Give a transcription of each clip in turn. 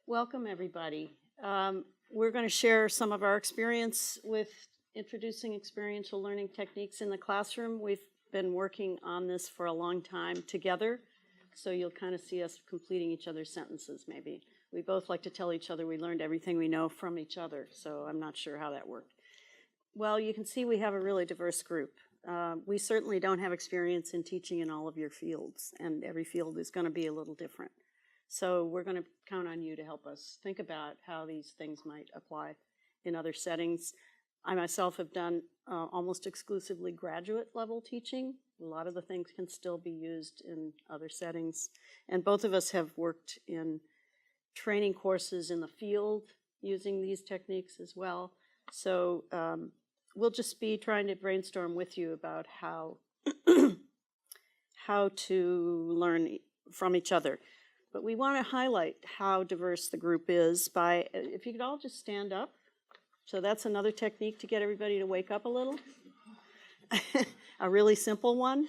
Welcome, everybody. We're going to share some of our experience with introducing experiential learning techniques in the classroom. We've been working on this for a long time together, so you'll kind of see us completing each other's sentences, maybe. We both like to tell each other we learned everything we know from each other, so I'm not sure how that worked. Well, you can see we have a really diverse group. We certainly don't have experience in teaching in all of your fields, and every field is going to be a little different. So we're going to count on you to help us think about how these things might apply in other settings. I myself have done almost exclusively graduate level teaching. A lot of the things can still be used in other settings. And both of us have worked in training courses in the field using these techniques as well. So we'll just be trying to brainstorm with you about how to learn from each other. But we want to highlight how diverse the group is by, if you could all just stand up. So that's another technique to get everybody to wake up a little. A really simple one.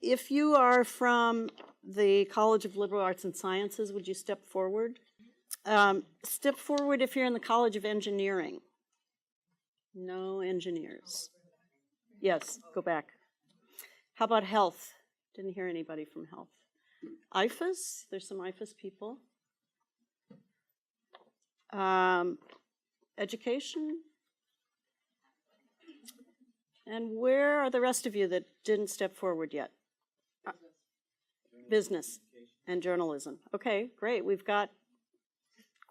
If you are from the College of Liberal Arts and Sciences, would you step forward? Step forward if you're in the College of Engineering. No engineers. Yes, go back. How about health? Didn't hear anybody from health. IFAS, there's some IFAS people. Education. And where are the rest of you that didn't step forward yet? Business and journalism. Okay, great. We've got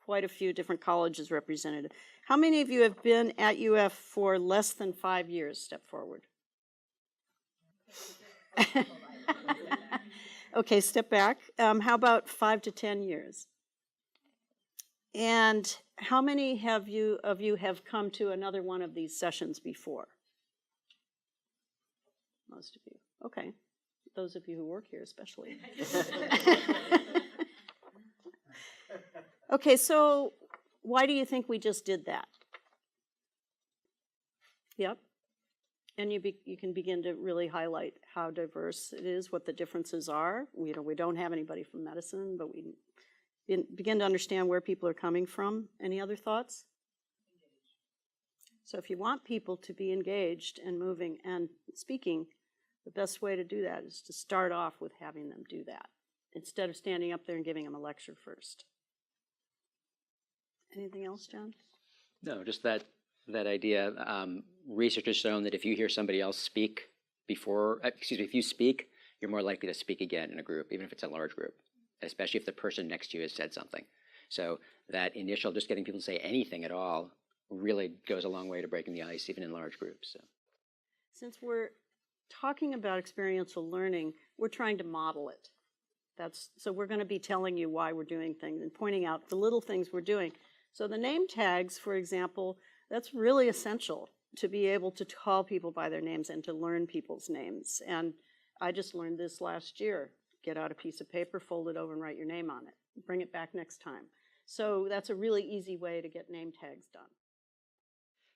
quite a few different colleges represented. How many of you have been at UF for less than 5 years? Step forward. Okay, step back. How about 5 to 10 years? And how many of you have come to another one of these sessions before? Most of you. Okay. Those of you who work here especially. Okay, so why do you think we just did that? Yep. And you can begin to really highlight how diverse it is, what the differences are. We don't have anybody from medicine, but we begin to understand where people are coming from. Any other thoughts? So if you want people to be engaged and moving and speaking, the best way to do that is to start off with having them do that, instead of standing up there and giving them a lecture first. Anything else, John? No, just that idea. Research has shown that if you hear somebody else speak if you speak, you're more likely to speak again in a group, even if it's a large group, especially if the person next to you has said something. So that initial, just getting people to say anything at all really goes a long way to breaking the ice, even in large groups. So. Since we're talking about experiential learning, we're trying to model it. So we're going to be telling you why we're doing things and pointing out the little things we're doing. So the name tags, for example, that's really essential to be able to call people by their names and to learn people's names. And I just learned this last year. Get out a piece of paper, fold it over, and write your name on it. Bring it back next time. So that's a really easy way to get name tags done.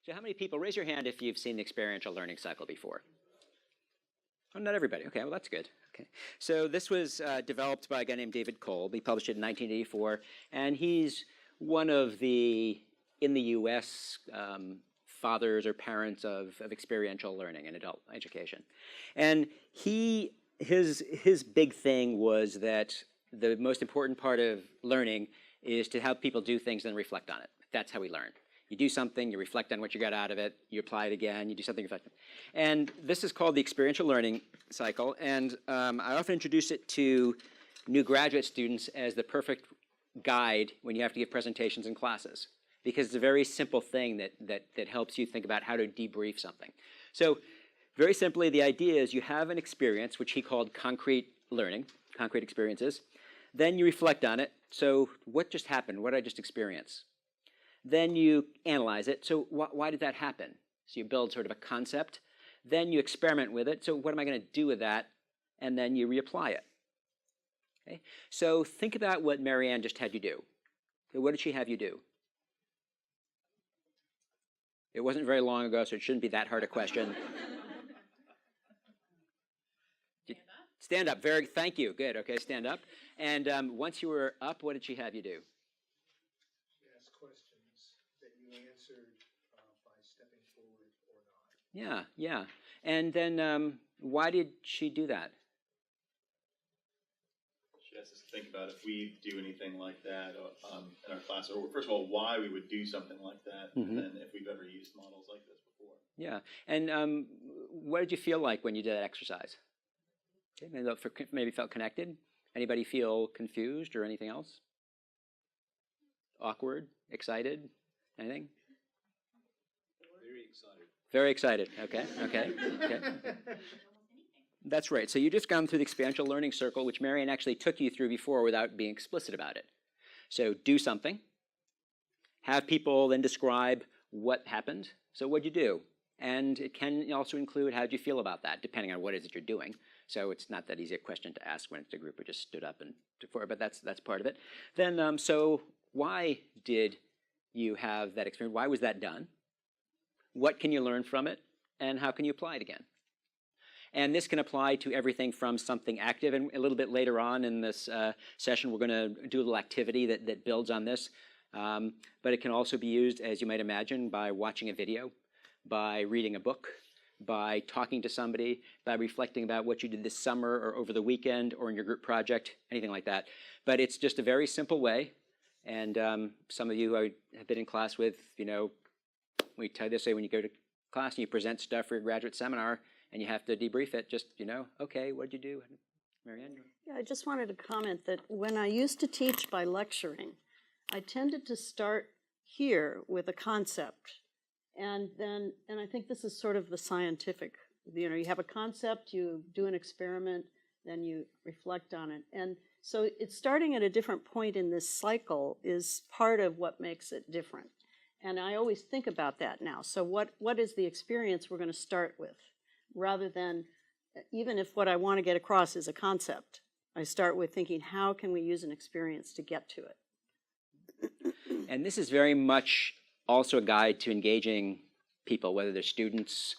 So how many people, raise your hand if you've seen the experiential learning cycle before? Oh, not everybody. Okay, well, that's good. Okay. So this was developed by a guy named David Kolb. He published it in 1984, and he's one of the, in the US, fathers or parents of experiential learning and adult education. And his big thing was that the most important part of learning is to have people do things and reflect on it. That's how we learn. You do something, you reflect on what you got out of it, you apply it again, you do something, reflect on it. And this is called the experiential learning cycle, and I often introduce it to new graduate students as the perfect guide when you have to give presentations in classes, because it's a very simple thing that helps you think about how to debrief something. So very simply, the idea is you have an experience, which he called concrete learning, concrete experiences. Then you reflect on it. So what just happened? What did I just experience? Then you analyze it. So why did that happen? So you build sort of a concept. Then you experiment with it. So what am I going to do with that? And then you reapply it. Okay? So think about what Marianne just had you do. What did she have you do? It wasn't very long ago, so it shouldn't be that hard a question. Stand up. Thank you. Good. Okay, stand up. And once you were up, what did she have you do? She asked questions that you answered by stepping forward or not. Yeah, yeah. And then why did she do that? She asked us to think about if we do anything like that in our class, or first of all, why we would do something like that, and then if we've ever used models like this before. Yeah. And what did you feel like when you did that exercise? Okay, maybe felt connected. Anybody feel confused or anything else? Awkward? Excited? Anything? Very excited. Very excited. Okay, okay, okay. That's right. So you just gone through the experiential learning circle, which Marianne actually took you through before without being explicit about it. So do something. Have people then describe what happened. So what'd you do? And it can also include how did you feel about that, depending on what it is that you're doing. So it's not that easy a question to ask when it's a group who just stood up and took forward, but that's part of it. Then so why did you have that experience? Why was that done? What can you learn from it? And how can you apply it again? And this can apply to everything from something active, and a little bit later on in this session, we're going to do a little activity that builds on this. But it can also be used, as you might imagine, by watching a video, by reading a book, by talking to somebody, by reflecting about what you did this summer or over the weekend or in your group project, anything like that. But it's just a very simple way. And some of you I have been in class with, you know, we tell you this way when you go to class and you present stuff for your graduate seminar and you have to debrief it, just, you know, okay, what did you do? Marianne? Yeah, I just wanted to comment that when I used to teach by lecturing, I tended to start here with a concept. And I think this is sort of the scientific, you know, you have a concept, you do an experiment, then you reflect on it. And so it's starting at a different point in this cycle is part of what makes it different. And I always think about that now. So what is the experience we're going to start with? Rather than, even if what I want to get across is a concept, I start with thinking, how can we use an experience to get to it? And this is very much also a guide to engaging people, whether they're students,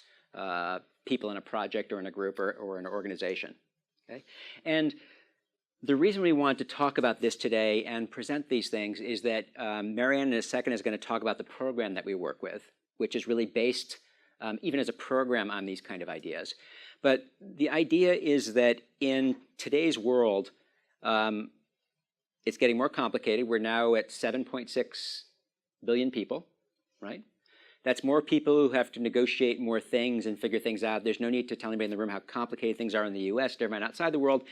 people in a project or in a group or an organization. Okay? And the reason we want to talk about this today and present these things is that Marianne in a second is going to talk about the program that we work with, which is really based, even as a program, on these kind of ideas. But the idea is that in today's world, it's getting more complicated. We're now at 7.6 billion people, right? That's more people who have to negotiate more things and figure things out. There's no need to tell anybody in the room how complicated things are in the US to everyone outside the world.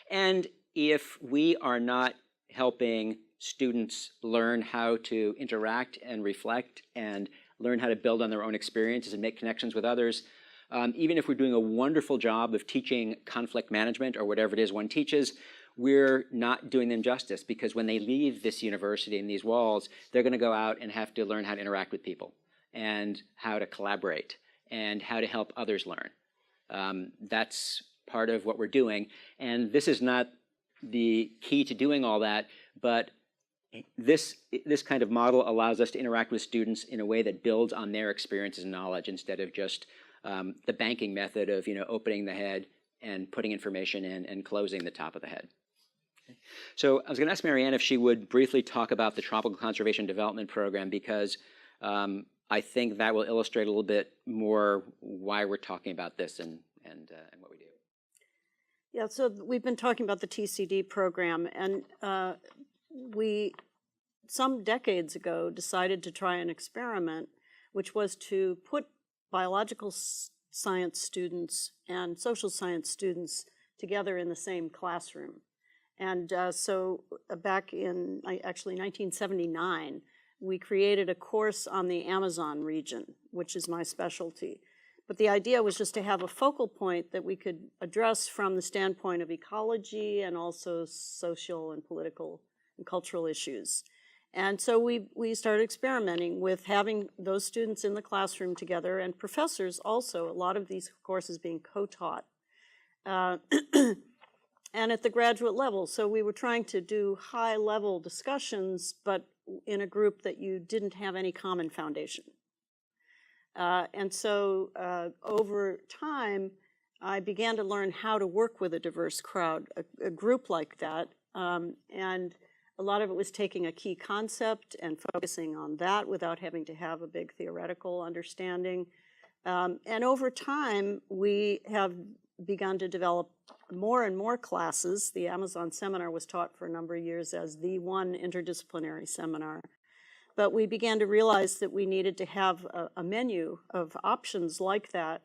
And if we are not helping students learn how to interact and reflect and learn how to build on their own experiences and make connections with others, even if we're doing a wonderful job of teaching conflict management or whatever it is one teaches, we're not doing them justice, because when they leave this university and these walls, they're going to go out and have to learn how to interact with people and how to collaborate and how to help others learn. That's part of what we're doing. And this is not the key to doing all that, but this kind of model allows us to interact with students in a way that builds on their experiences and knowledge instead of just the banking method of, you know, opening the head and putting information in and closing the top of the head. Okay. So I was going to ask Marianne if she would briefly talk about the Tropical Conservation Development Program, because I think that will illustrate a little bit more why we're talking about this and what we do. Yeah, so we've been talking about the TCD program, and we, some decades ago, decided to try an experiment, which was to put biological science students and social science students together in the same classroom. And so back in actually 1979, we created a course on the Amazon region, which is my specialty. But the idea was just to have a focal point that we could address from the standpoint of ecology and also social and political and cultural issues. And so we started experimenting with having those students in the classroom together, and professors also, a lot of these courses being co-taught, and at the graduate level. So we were trying to do high-level discussions, but in a group that you didn't have any common foundation. And so over time, I began to learn how to work with a diverse crowd, a group like that. And a lot of it was taking a key concept and focusing on that without having to have a big theoretical understanding. And over time, we have begun to develop more and more classes. The Amazon seminar was taught for a number of years as the one interdisciplinary seminar. But we began to realize that we needed to have a menu of options like that,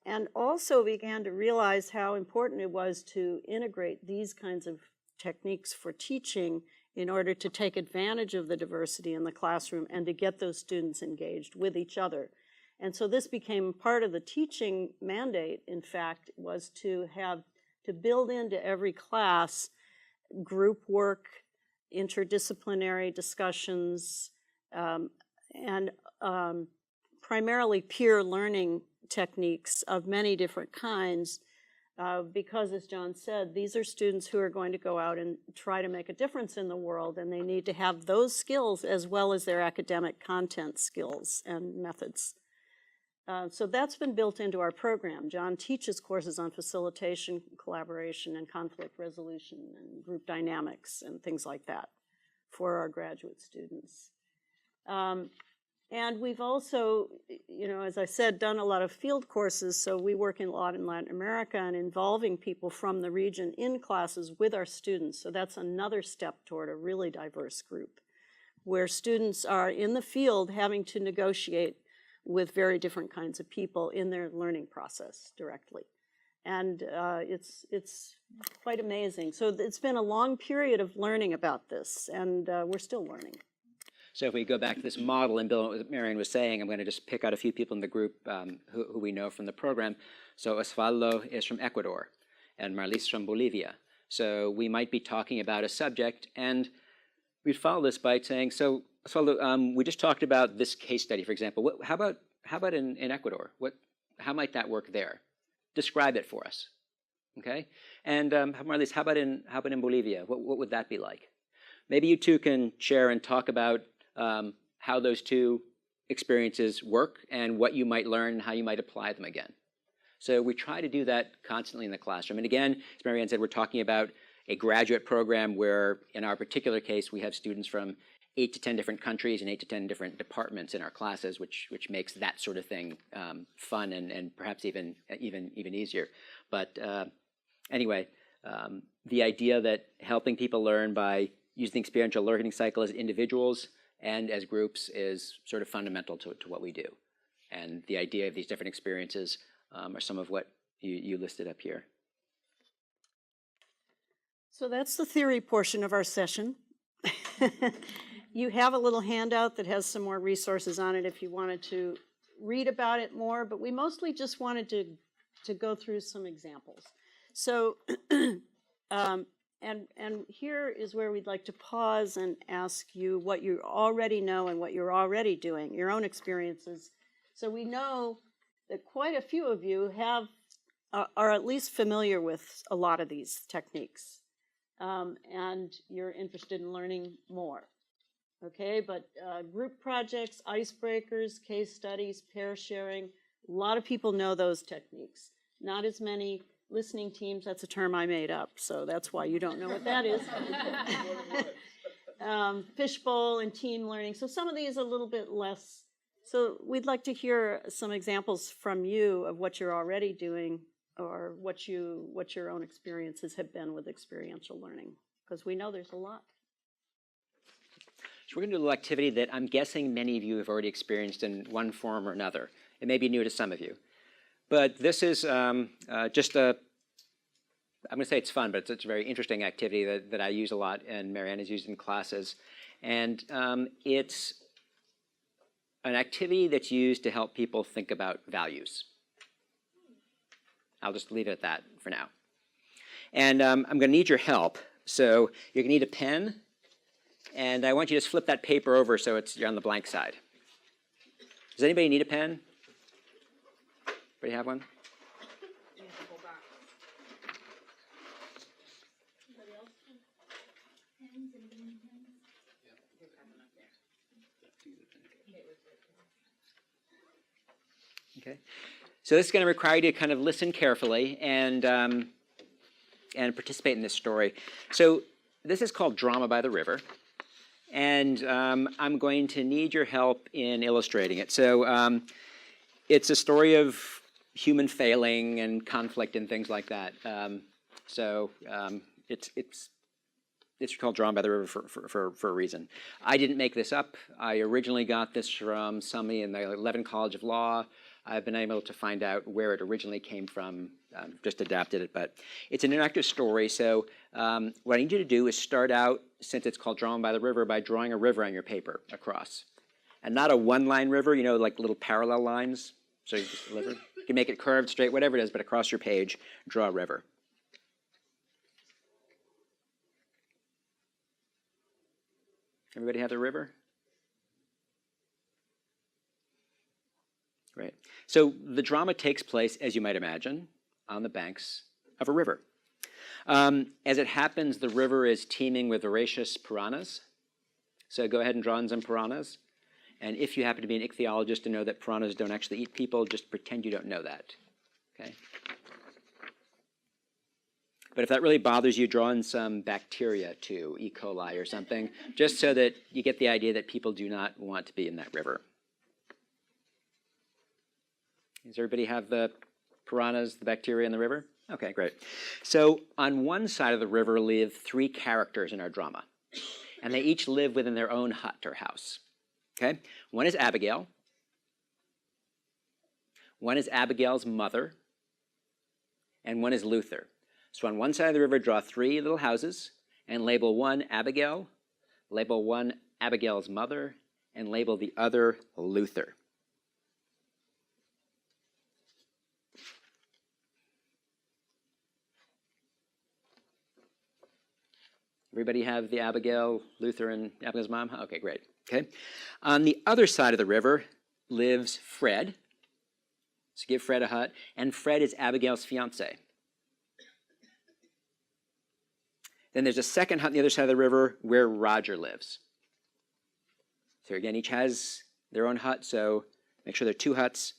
and also began to realize how important it was to integrate these kinds of techniques for teaching in order to take advantage of the diversity in the classroom and to get those students engaged with each other. And so this became part of the teaching mandate, in fact, was to build into every class group work, interdisciplinary discussions, and primarily peer learning techniques of many different kinds, because, as John said, these are students who are going to go out and try to make a difference in the world, and they need to have those skills as well as their academic content skills and methods. So that's been built into our program. John teaches courses on facilitation, collaboration, and conflict resolution, and group dynamics, and things like that for our graduate students. And we've also, as I said, done a lot of field courses, so we work a lot in Latin America and involving people from the region in classes with our students. So that's another step toward a really diverse group, where students are in the field having to negotiate with very different kinds of people in their learning process directly. And it's quite amazing. So it's been a long period of learning about this, and we're still learning. So if we go back to this model and build on what Marianne was saying, I'm going to just pick out a few people in the group who we know from the program. So Osvaldo is from Ecuador, and Marlies from Bolivia. So we might be talking about a subject, and we'd follow this by saying, so Osvaldo, we just talked about this case study, for example. How about in Ecuador? How might that work there? Describe it for us, okay? And Marlies, how about in Bolivia? What would that be like? Maybe you two can share and talk about how those two experiences work and what you might learn and how you might apply them again. So we try to do that constantly in the classroom. And again, as Marianne said, we're talking about a graduate program where, in our particular case, we have students from 8 to 10 different countries and 8 to 10 different departments in our classes, which makes that sort of thing fun and perhaps even easier. But anyway, the idea that helping people learn by using the experiential learning cycle as individuals and as groups is sort of fundamental to what we do. And the idea of these different experiences are some of what you listed up here. So that's the theory portion of our session. You have a little handout that has some more resources on it if you wanted to read about it more, but we mostly just wanted to go through some examples. So, and here is where we'd like to pause and ask you what you already know and what you're already doing, your own experiences. So we know that quite a few of you are at least familiar with a lot of these techniques, and you're interested in learning more. Okay, but group projects, icebreakers, case studies, pair sharing, a lot of people know those techniques. Not as many listening teams. That's a term I made up, so that's why you don't know what that is. Fishbowl and team learning. So some of these a little bit less. So we'd like to hear some examples from you of what you're already doing or what your own experiences have been with experiential learning, because we know there's a lot. So we're going to do a little activity that I'm guessing many of you have already experienced in one form or another. It may be new to some of you. But this is just I'm going to say it's fun, but it's a very interesting activity that I use a lot and Marianne has used in classes. And it's an activity that's used to help people think about values. I'll just leave it at that for now. And I'm going to need your help. So you're going to need a pen. And I want you to just flip that paper over so you're on the blank side. Does anybody need a pen? Anybody have one? Okay. So this is going to require you to kind of listen carefully and participate in this story. So this is called Drama by the River. And I'm going to need your help in illustrating it. So it's a story of human failing and conflict and things like that. It's called Drawn by the River for a reason. I didn't make this up. I originally got this from somebody in the Levin College of Law. I've been able to find out where it originally came from, just adapted it. But it's an interactive story, so what I need you to do is start out, since it's called Drawn by the River, by drawing a river on your paper across. And not a one-line river, like little parallel lines. So you just deliver. You can make it curved, straight, whatever it is, but across your page, draw a river. Everybody have their river? Great. So the drama takes place, as you might imagine, on the banks of a river. As it happens, the river is teeming with voracious piranhas. So go ahead and draw in some piranhas. And if you happen to be an ichthyologist and know that piranhas don't actually eat people, just pretend you don't know that. Okay? But if that really bothers you, draw in some bacteria too, E. coli or something, just so that you get the idea that people do not want to be in that river. Does everybody have the piranhas, the bacteria in the river? Okay, great. So on one side of the river live 3 characters in our drama, and they each live within their own hut or house. Okay? One is Abigail. One is Abigail's mother. And one is Luther. So on one side of the river, draw 3 little houses and label one Abigail, label one Abigail's mother, and label the other Luther. Everybody have the Abigail, Luther, and Abigail's mom? Okay, great. Okay. On the other side of the river lives Fred. So give Fred a hut. And Fred is Abigail's fiance. Then there's a second hut on the other side of the river where Roger lives. So again, each has their own hut, so make sure there are 2 huts.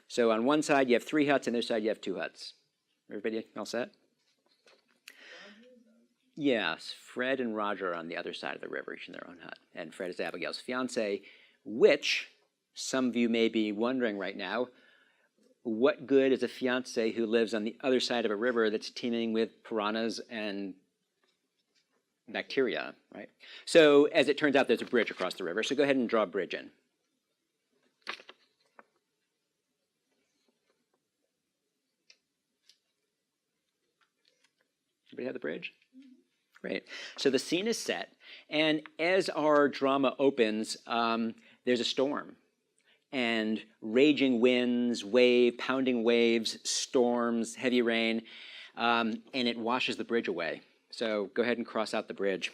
So on one side you have 3 huts, and the other side you have 2 huts. Everybody all set? Yes, Fred and Roger are on the other side of the river, each in their own hut. And Fred is Abigail's fiance, which some of you may be wondering right now, what good is a fiance who lives on the other side of a river that's teeming with piranhas and bacteria, right? So as it turns out, there's a bridge across the river. So go ahead and draw a bridge in. Everybody have the bridge? Great. So the scene is set, and as our drama opens, there's a storm. And raging winds, pounding waves, storms, heavy rain, and it washes the bridge away. So go ahead and cross out the bridge.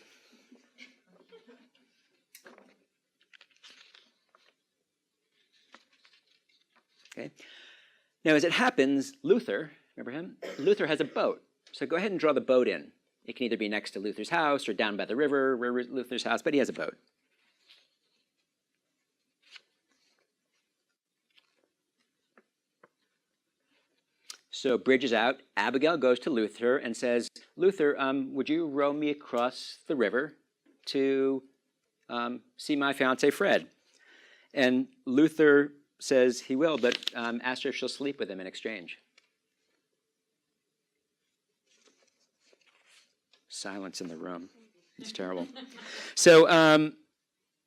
Okay. Now, as it happens, Luther, remember him? Luther has a boat. So go ahead and draw the boat in. It can either be next to Luther's house or down by the river where Luther's house, but he has a boat. So bridge is out. Abigail goes to Luther and says, Luther, would you row me across the river to see my fiancé Fred? And Luther says he will, but ask her if she'll sleep with him in exchange. Silence in the room. It's terrible. So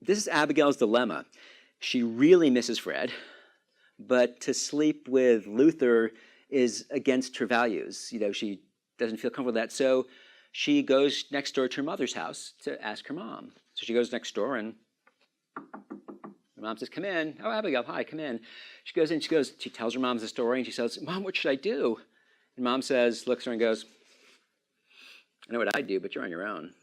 this is Abigail's dilemma. She really misses Fred, but to sleep with Luther is against her values. She doesn't feel comfortable with that. So she goes next door to her mother's house to ask her mom. So she goes next door, and her mom says, come in. Oh, Abigail, hi, come in. She goes in, she tells her mom the story, and she says, Mom, what should I do? And mom looks at her and goes, I know what I'd do, but you're on your own.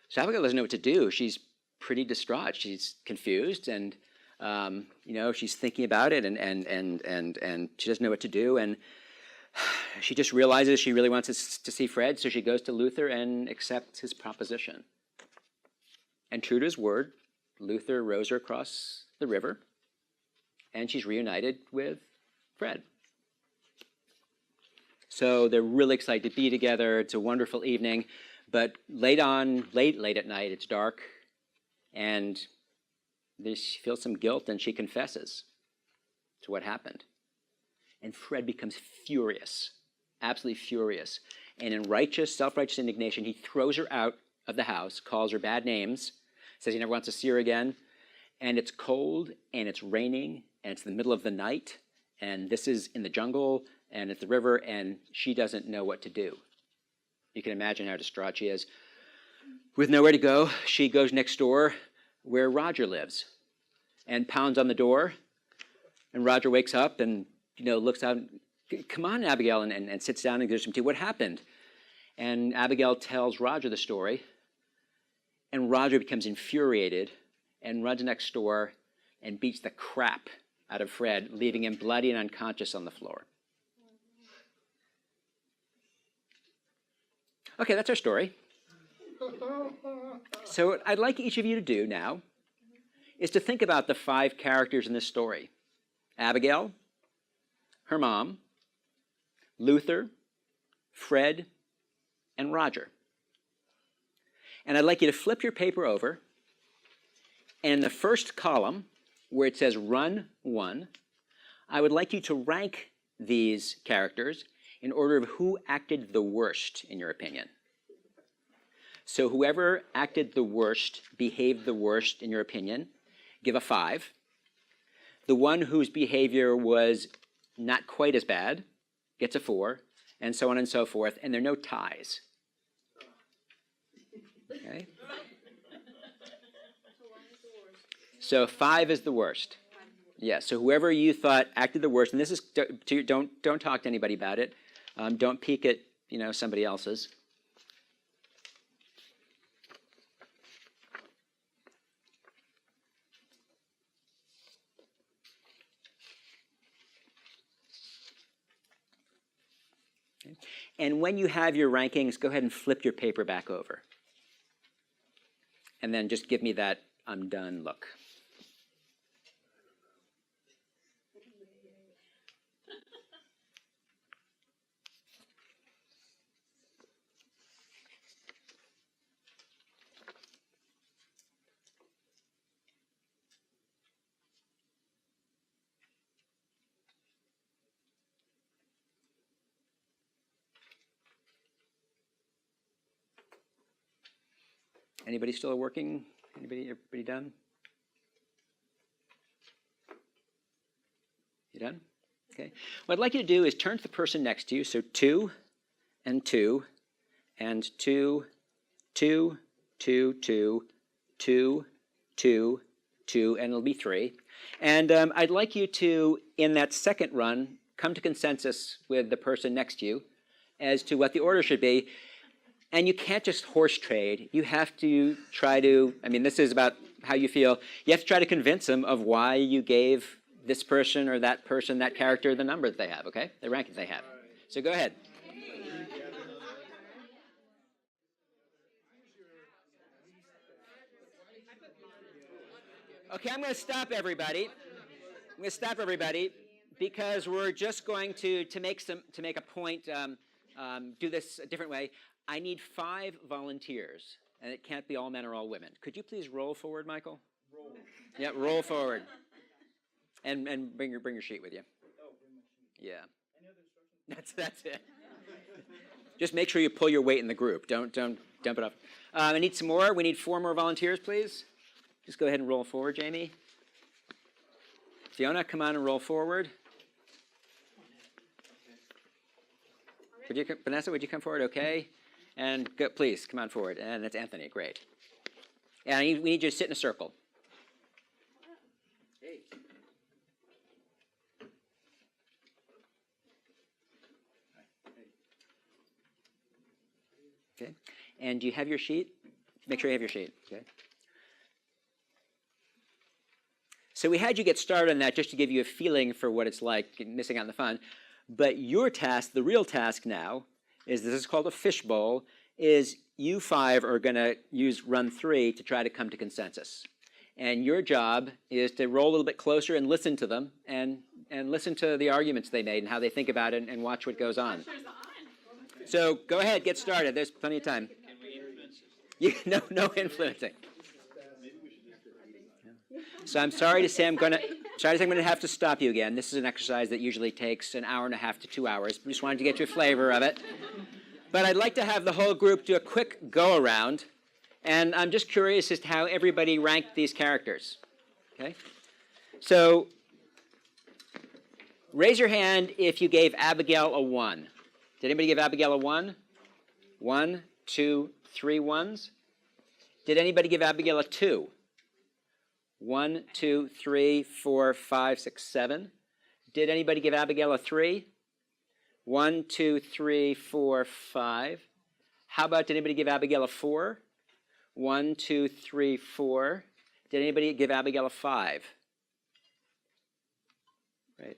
So Abigail doesn't know what to do. She's pretty distraught. She's confused, and she's thinking about it, and she doesn't know what to do, and she just realizes she really wants to see Fred, so she goes to Luther and accepts his proposition. And true to his word, Luther rows her across the river, and she's reunited with Fred. So they're really excited to be together. It's a wonderful evening, but late at night, it's dark, and she feels some guilt, and she confesses to what happened. And Fred becomes furious, absolutely furious. And in self-righteous indignation, he throws her out of the house, calls her bad names, says he never wants to see her again. And it's cold, and it's raining, and it's the middle of the night, and this is in the jungle, and at the river, and she doesn't know what to do. You can imagine how distraught she is. With nowhere to go, she goes next door where Roger lives and pounds on the door. And Roger wakes up and, looks out, come on, Abigail, and sits down and gives some tea. What happened? And Abigail tells Roger the story, and Roger becomes infuriated and runs next door and beats the crap out of Fred, leaving him bloody and unconscious on the floor. Okay, that's our story. So what I'd like each of you to do now is to think about the 5 characters in this story. Abigail, her mom, Luther, Fred, and Roger. And I'd like you to flip your paper over, and in the first column, where it says Run 1, I would like you to rank these characters in order of who acted the worst, in your opinion. So whoever acted the worst, behaved the worst, in your opinion, give a 5. The one whose behavior was not quite as bad gets a 4, and so on and so forth, and there are no ties. Okay? So 5 is the worst. Yeah, so whoever you thought acted the worst, and this is, don't talk to anybody about it. Don't peek at, somebody else's. Okay. And when you have your rankings, go ahead and flip your paper back over. And then just give me that I'm done look. Anybody still working? Everybody done? You done? Okay. What I'd like you to do is turn to the person next to you. So 2 and 2 and 2, 2, 2, 2, 2, 2, 2, and it'll be 3. And I'd like you to, in that second run, come to consensus with the person next to you as to what the order should be. And you can't just horse trade. You have to try to, this is about how you feel. You have to try to convince them of why you gave this person, that character, the number that they have, okay? The rank that they have. So go ahead. Okay, I'm going to stop everybody. Because we're just going to make a point, do this a different way. I need 5 volunteers, and it can't be all men or all women. Could you please roll forward, Michael? Roll. Yeah, roll forward. And bring your sheet with you. Oh, bring my sheet. Yeah. Any other instructions? That's it. Just make sure you pull your weight in the group. Don't dump it off. I need some more. We need 4 more volunteers, please. Just go ahead and roll forward, Jamie. Fiona, come on and roll forward. Vanessa, would you come forward? Okay. And go, please, come on forward. And that's Anthony. Great. And we need you to sit in a circle. Hey. Okay. And do you have your sheet? Make sure you have your sheet. Okay. So we had you get started on that just to give you a feeling for what it's like missing out on the fun. But your task, the real task now, is this is called a fishbowl, is you 5 are going to use run 3 to try to come to consensus. And your job is to roll a little bit closer and listen to them and listen to the arguments they made and how they think about it and watch what goes on. So go ahead, get started. There's plenty of time. No influencing. So I'm sorry to say I'm going to have to stop you again. This is an exercise that usually takes an hour and a half to 2 hours. Just wanted to get you a flavor of it. But I'd like to have the whole group do a quick go-around. And I'm just curious as to how everybody ranked these characters. Okay? So raise your hand if you gave Abigail a 1. Did anybody give Abigail a 1? 1, 2, 3 ones. Did anybody give Abigail a 2? 1, 2, 3, 4, 5, 6, 7. Did anybody give Abigail a 3? 1, 2, 3, 4, 5. How about, did anybody give Abigail a 4? 1, 2, 3, 4. Did anybody give Abigail a 5? Right.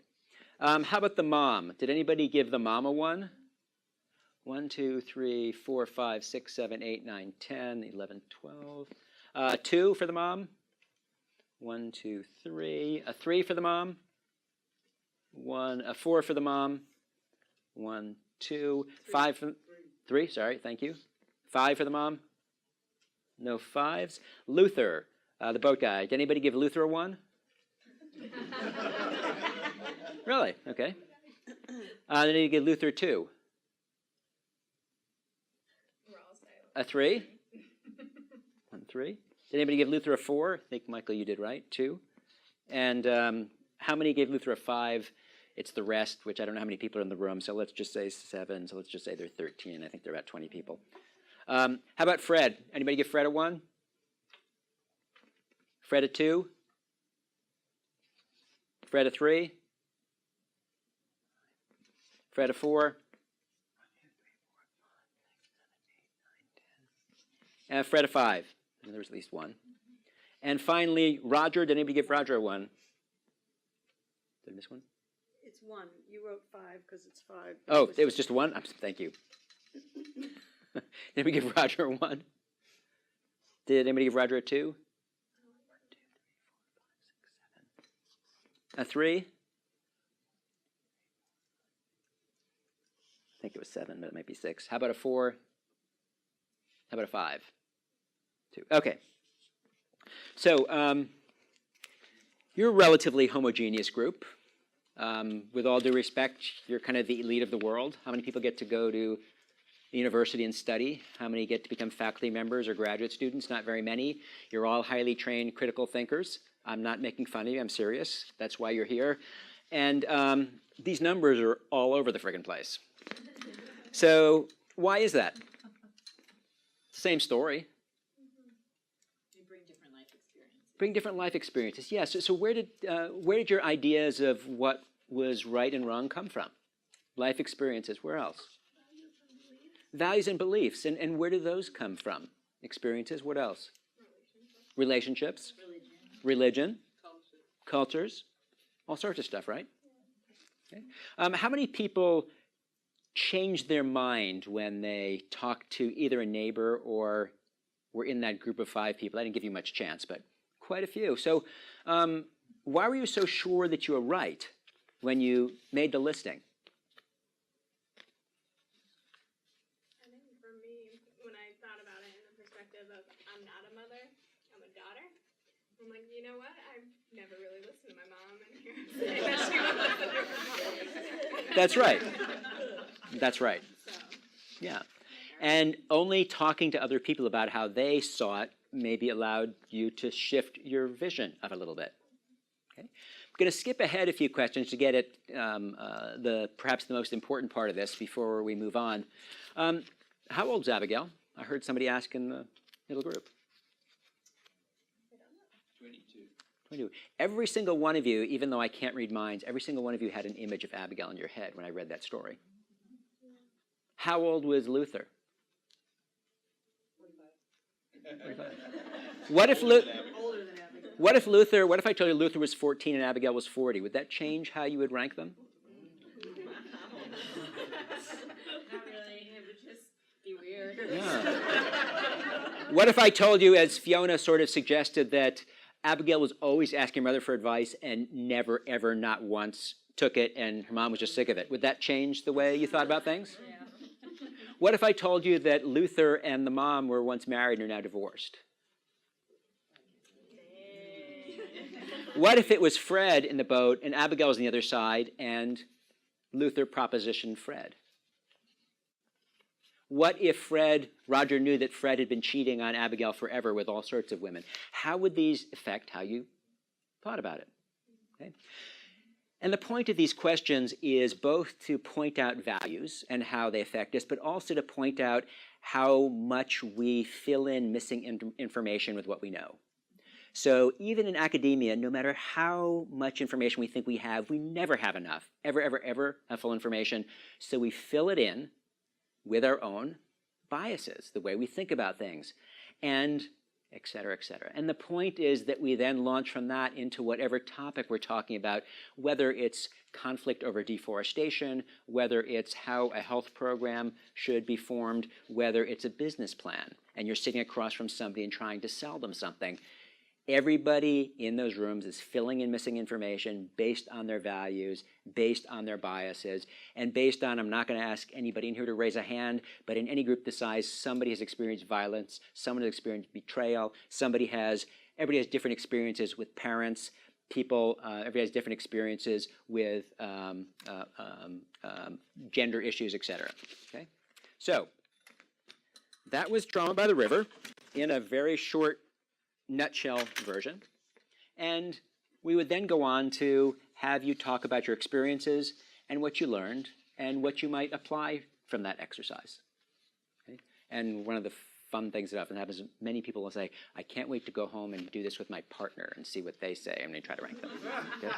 How about the mom? Did anybody give the mom a 1? 1, 2, 3, 4, 5, 6, 7, 8, 9, 10, 11, 12. 2 for the mom. 1, 2, 3. A 3 for the mom. A 4 for the mom. 1, 2. 5 for 3. Sorry, thank you. 5 for the mom. No 5s. Luther, the boat guy. Did anybody give Luther a 1? Really? Okay. Did anybody give Luther a 2? A 3? 1, 3. Did anybody give Luther a 4? I think, Michael, you did, right? 2. And how many gave Luther a 5? It's the rest, which I don't know how many people are in the room, so let's just say 7. So let's just say they're 13. I think they're about 20 people. How about Fred? Anybody give Fred a 1? Fred a 2? Fred a 3? Fred a 4? And Fred a 5. And there was at least 1. And finally, Roger. Did anybody give Roger a 1? Did I miss one? It's 1. You wrote 5 because it's 5. Oh, it was just 1? Thank you. Did anybody give Roger a 1? Did anybody give Roger a 2? 1, 2, 3, 4, 5, 6, 7. A 3? I think it was 7, but it might be 6. How about a 4? How about a 5? 2. Okay. So you're a relatively homogeneous group. With all due respect, you're kind of the elite of the world. How many people get to go to the university and study? How many get to become faculty members or graduate students? Not very many. You're all highly trained critical thinkers. I'm not making fun of you. I'm serious. That's why you're here. And these numbers are all over the friggin' place. So why is that? Same story. You bring different life experiences. Bring different life experiences. Yeah. So where did your ideas of what was right and wrong come from? Life experiences. Where else? Values and beliefs. And where do those come from? Experiences. What else? Relationships. Religion. Cultures. All sorts of stuff, right? Okay. How many people change their mind when they talk to either a neighbor or were in that group of 5 people? I didn't give you much chance, but quite a few. So why were you so sure that you were right when you made the listing? I think for me, when I thought about it in the perspective of I'm not a mother, I'm a daughter, I'm like, you know what? I've never really listened to my mom, and here I'm saying that she would listen to her mom. That's right. That's right. So, Yeah. And only talking to other people about how they saw it maybe allowed you to shift your vision of it a little bit. Okay. I'm going to skip ahead a few questions to get at perhaps the most important part of this before we move on. How old's Abigail? I heard somebody ask in the middle group. 22. Every single one of you, even though I can't read minds, every single one of you had an image of Abigail in your head when I read that story. How old was Luther? 45. What if I told you Luther was 14 and Abigail was 40? Would that change how you would rank them? Not really. It would just be weird. Yeah. What if I told you, as Fiona sort of suggested, that Abigail was always asking her mother for advice and never, ever, not once took it, and her mom was just sick of it. Would that change the way you thought about things? What if I told you that Luther and the mom were once married and are now divorced? What if it was Fred in the boat and Abigail was on the other side and Luther propositioned Fred? What if Roger knew that Fred had been cheating on Abigail forever with all sorts of women? How would these affect how you thought about it? Okay. And the point of these questions is both to point out values and how they affect us, but also to point out how much we fill in missing information with what we know. So even in academia, no matter how much information we think we have, we never have enough, ever, ever, ever have full information. So we fill it in with our own biases, the way we think about things, and et cetera, et cetera. And the point is that we then launch from that into whatever topic we're talking about, whether it's conflict over deforestation, whether it's how a health program should be formed, whether it's a business plan, and you're sitting across from somebody and trying to sell them something. Everybody in those rooms is filling in missing information based on their values, based on their biases, and based on, I'm not going to ask anybody in here to raise a hand, but in any group this size, somebody has experienced violence, someone has experienced betrayal, everybody has different experiences with parents, everybody has different experiences with gender issues, etc. Okay? So that was Trauma by the River in a very short nutshell version. And we would then go on to have you talk about your experiences and what you learned and what you might apply from that exercise. Okay? And one of the fun things that often happens is many people will say, I can't wait to go home and do this with my partner and see what they say. I'm going to try to rank them. Okay?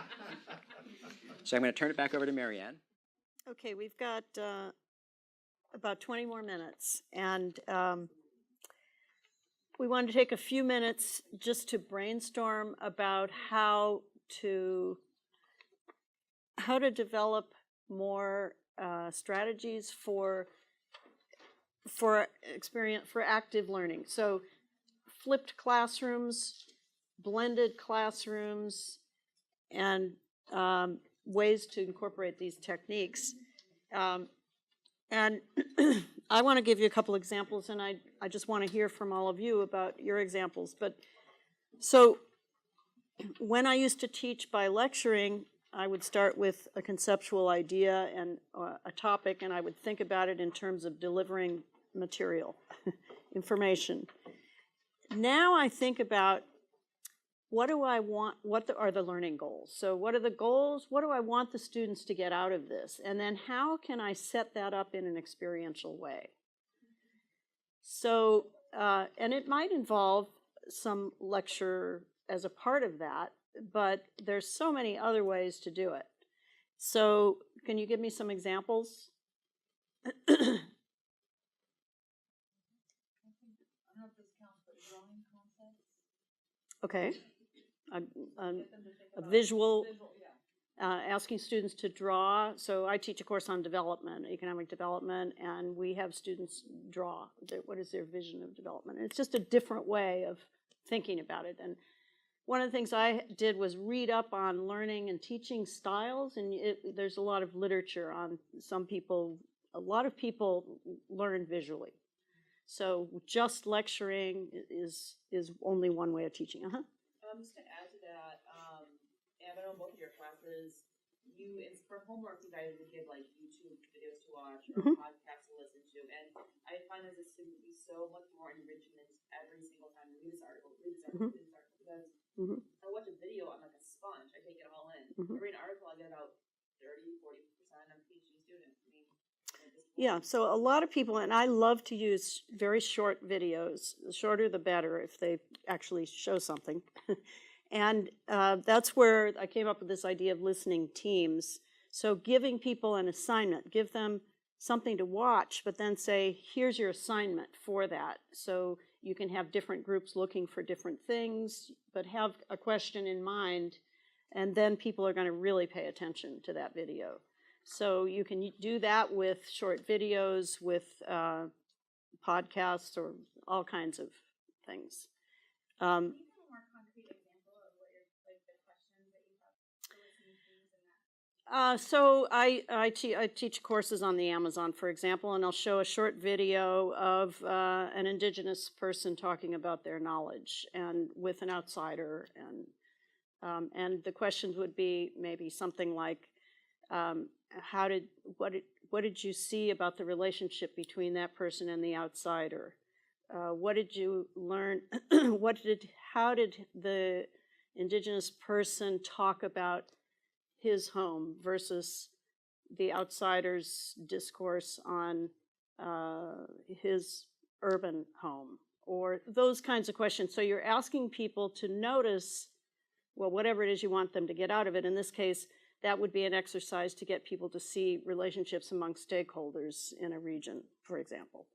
So I'm going to turn it back over to Marianne. Okay, we've got about 20 more minutes. And we wanted to take a few minutes just to brainstorm about how to develop more strategies for active learning. So flipped classrooms, blended classrooms, and ways to incorporate these techniques. And I want to give you a couple examples, and I just want to hear from all of you about your examples. But so when I used to teach by lecturing, I would start with a conceptual idea and a topic, and I would think about it in terms of delivering material, information. Now I think about what do I want, are the learning goals? So what are the goals? What do I want the students to get out of this? And then how can I set that up in an experiential way? So, and it might involve some lecture as a part of that, but there's so many other ways to do it. So can you give me some examples? I don't know if this counts, but drawing concepts. Okay. Get them to think A about visual, yeah. asking students to draw. So I teach a course on development, economic development, and we have students draw. What is their vision of development? And it's just a different way of thinking about it. And one of the things I did was read up on learning and teaching styles, and there's a lot of literature on a lot of people learn visually. So just lecturing is only one way of teaching. Just to add to that, and I know both of your classes, for homework, you guys would give like YouTube videos to watch or podcasts to listen to, and I find as a student be so much more enrichment every single time I read this article, because I watch a video, I'm like a sponge, I take it all in. I read an article, I get about 30-40% of PhD students. Yeah, so a lot of people, and I love to use very short videos. The shorter the better if they actually show something. And that's where I came up with this idea of listening teams. So giving people an assignment, give them something to watch, but then say, here's your assignment for that. So you can have different groups looking for different things, but have a question in mind, and then people are going to really pay attention to that video. So you can do that with short videos, with podcasts, or all kinds of things. Can you give a more concrete example So I teach courses on the Amazon, for example, and I'll show a short video of an indigenous person talking about their knowledge and with an outsider, and the questions would be maybe something like, what did you see about the relationship between that person and the outsider? What did you learn? How did the indigenous person talk about his home versus the outsider's discourse on his urban home, or those kinds of questions. So you're asking people to notice, well, whatever it is you want them to get out of it. In this case, that would be an exercise to get people to see relationships among stakeholders in a region, for example.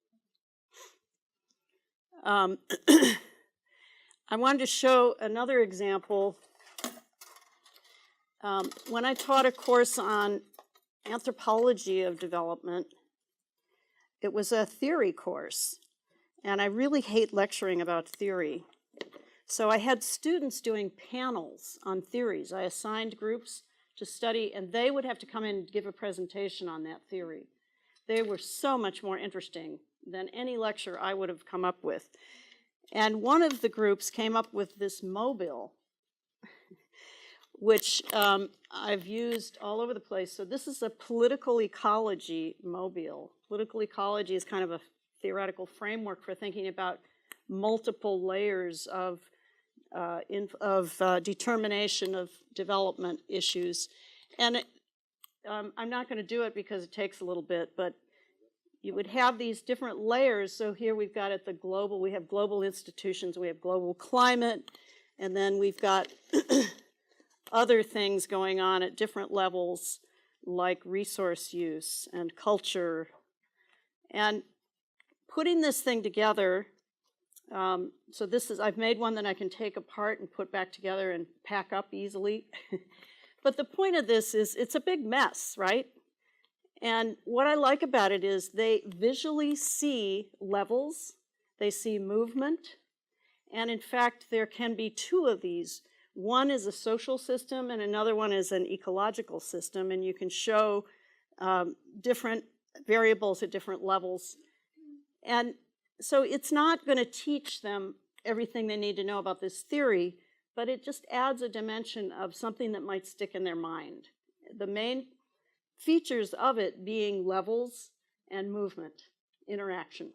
I wanted to show another example. When I taught a course on anthropology of development, it was a theory course, and I really hate lecturing about theory. So I had students doing panels on theories. I assigned groups to study, and they would have to come in and give a presentation on that theory. They were so much more interesting than any lecture I would have come up with. And one of the groups came up with this mobile, which I've used all over the place. So this is a political ecology mobile. Political ecology is kind of a theoretical framework for thinking about multiple layers of determination of development issues. And I'm not going to do it because it takes a little bit, but you would have these different layers. So here we've got at the global, we have global institutions, we have global climate, and then we've got other things going on at different levels, like resource use and culture. And putting this thing together, so this is, I've made one that I can take apart and put back together and pack up easily. But the point of this is it's a big mess, right? And what I like about it is they visually see levels, they see movement, and in fact there can be two of these. One is a social system and another one is an ecological system, and you can show different variables at different levels. And so it's not going to teach them everything they need to know about this theory, but it just adds a dimension of something that might stick in their mind. The main features of it being levels and movement, interaction.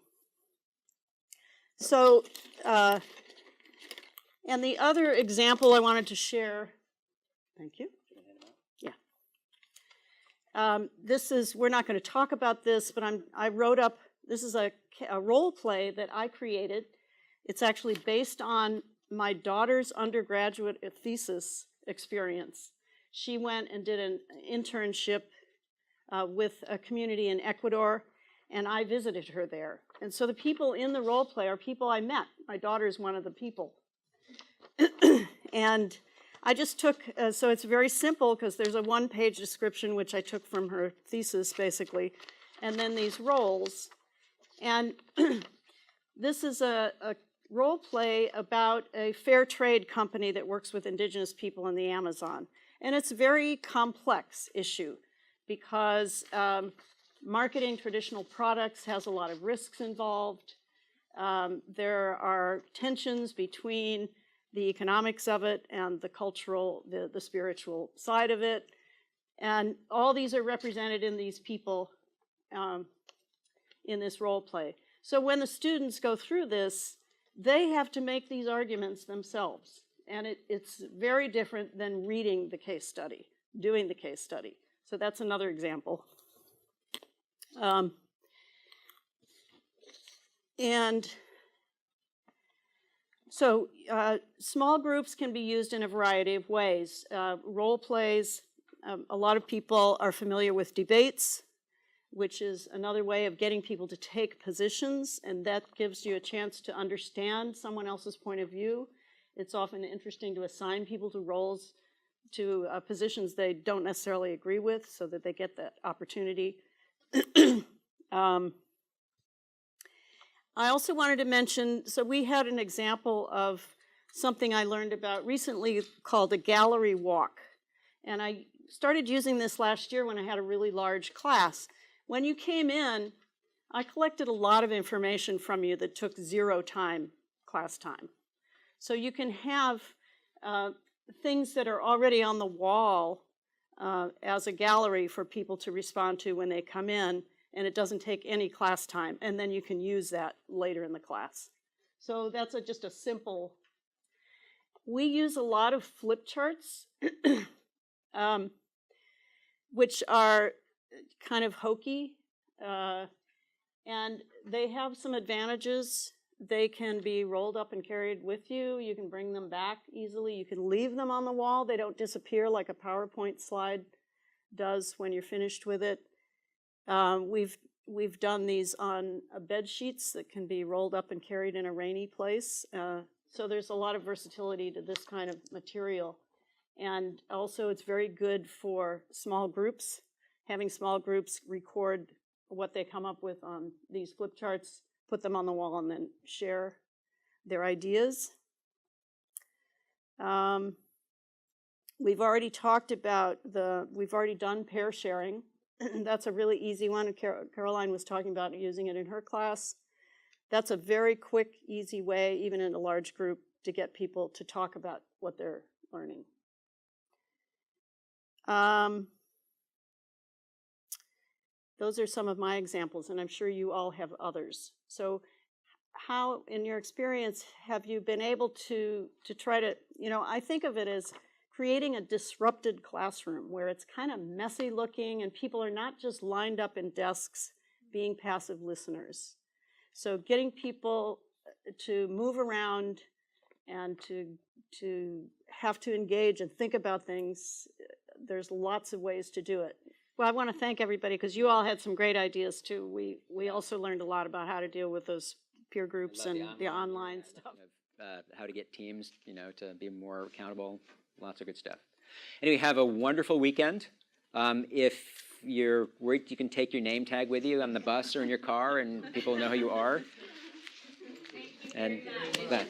So, and the other example I wanted to share, thank you. Yeah. This is, we're not going to talk about this, but I wrote up, this is a role play that I created. It's actually based on my daughter's undergraduate thesis experience. She went and did an internship with a community in Ecuador, and I visited her there. And so the people in the role play are people I met. My daughter is one of the people. And I just took, so it's very simple because there's a one-page description which I took from her thesis basically, and then these roles. And this is a role play about a fair trade company that works with indigenous people in the Amazon. And it's a very complex issue because marketing traditional products has a lot of risks involved. There are tensions between the economics of it and the cultural, the spiritual side of it. And all these are represented in these people in this role play. So when the students go through this, they have to make these arguments themselves. And it's very different than reading the case study, doing the case study. So that's another example. And so small groups can be used in a variety of ways. Role plays, a lot of people are familiar with debates, which is another way of getting people to take positions, and that gives you a chance to understand someone else's point of view. It's often interesting to assign people to roles, to positions they don't necessarily agree with, so that they get that opportunity. I also wanted to mention, so we had an example of something I learned about recently called a gallery walk. And started using this last year when I had a really large class. When you came in, I collected a lot of information from you that took 0 class time. So you can have things that are already on the wall as a gallery for people to respond to when they come in, and it doesn't take any class time, and then you can use that later in the class. So that's just a simple. We use a lot of flip charts, which are kind of hokey, and they have some advantages. They can be rolled up and carried with you. You can bring them back easily. You can leave them on the wall. They don't disappear like a PowerPoint slide does when you're finished with it. We've done these on bed sheets that can be rolled up and carried in a rainy place. So there's a lot of versatility to this kind of material. And also it's very good for small groups. Having small groups record what they come up with on these flip charts, put them on the wall, and then share their ideas. We've already talked about we've already done pair sharing. That's a really easy one. Caroline was talking about using it in her class. That's a very quick, easy way, even in a large group, to get people to talk about what they're learning. Those are some of my examples, and I'm sure you all have others. So how, in your experience, have you been able to try to, I think of it as creating a disrupted classroom where it's kind of messy looking and people are not just lined up in desks being passive listeners. So getting people to move around and to have to engage and think about things, there's lots of ways to do it. Well, I want to thank everybody because you all had some great ideas too. We also learned a lot about how to deal with those peer groups and the online stuff. How to get teams, to be more accountable. Lots of good stuff. Anyway, have a wonderful weekend. If you're worried, you can take your name tag with you on the bus or in your car, and people know who you are. Thank you And very much. that.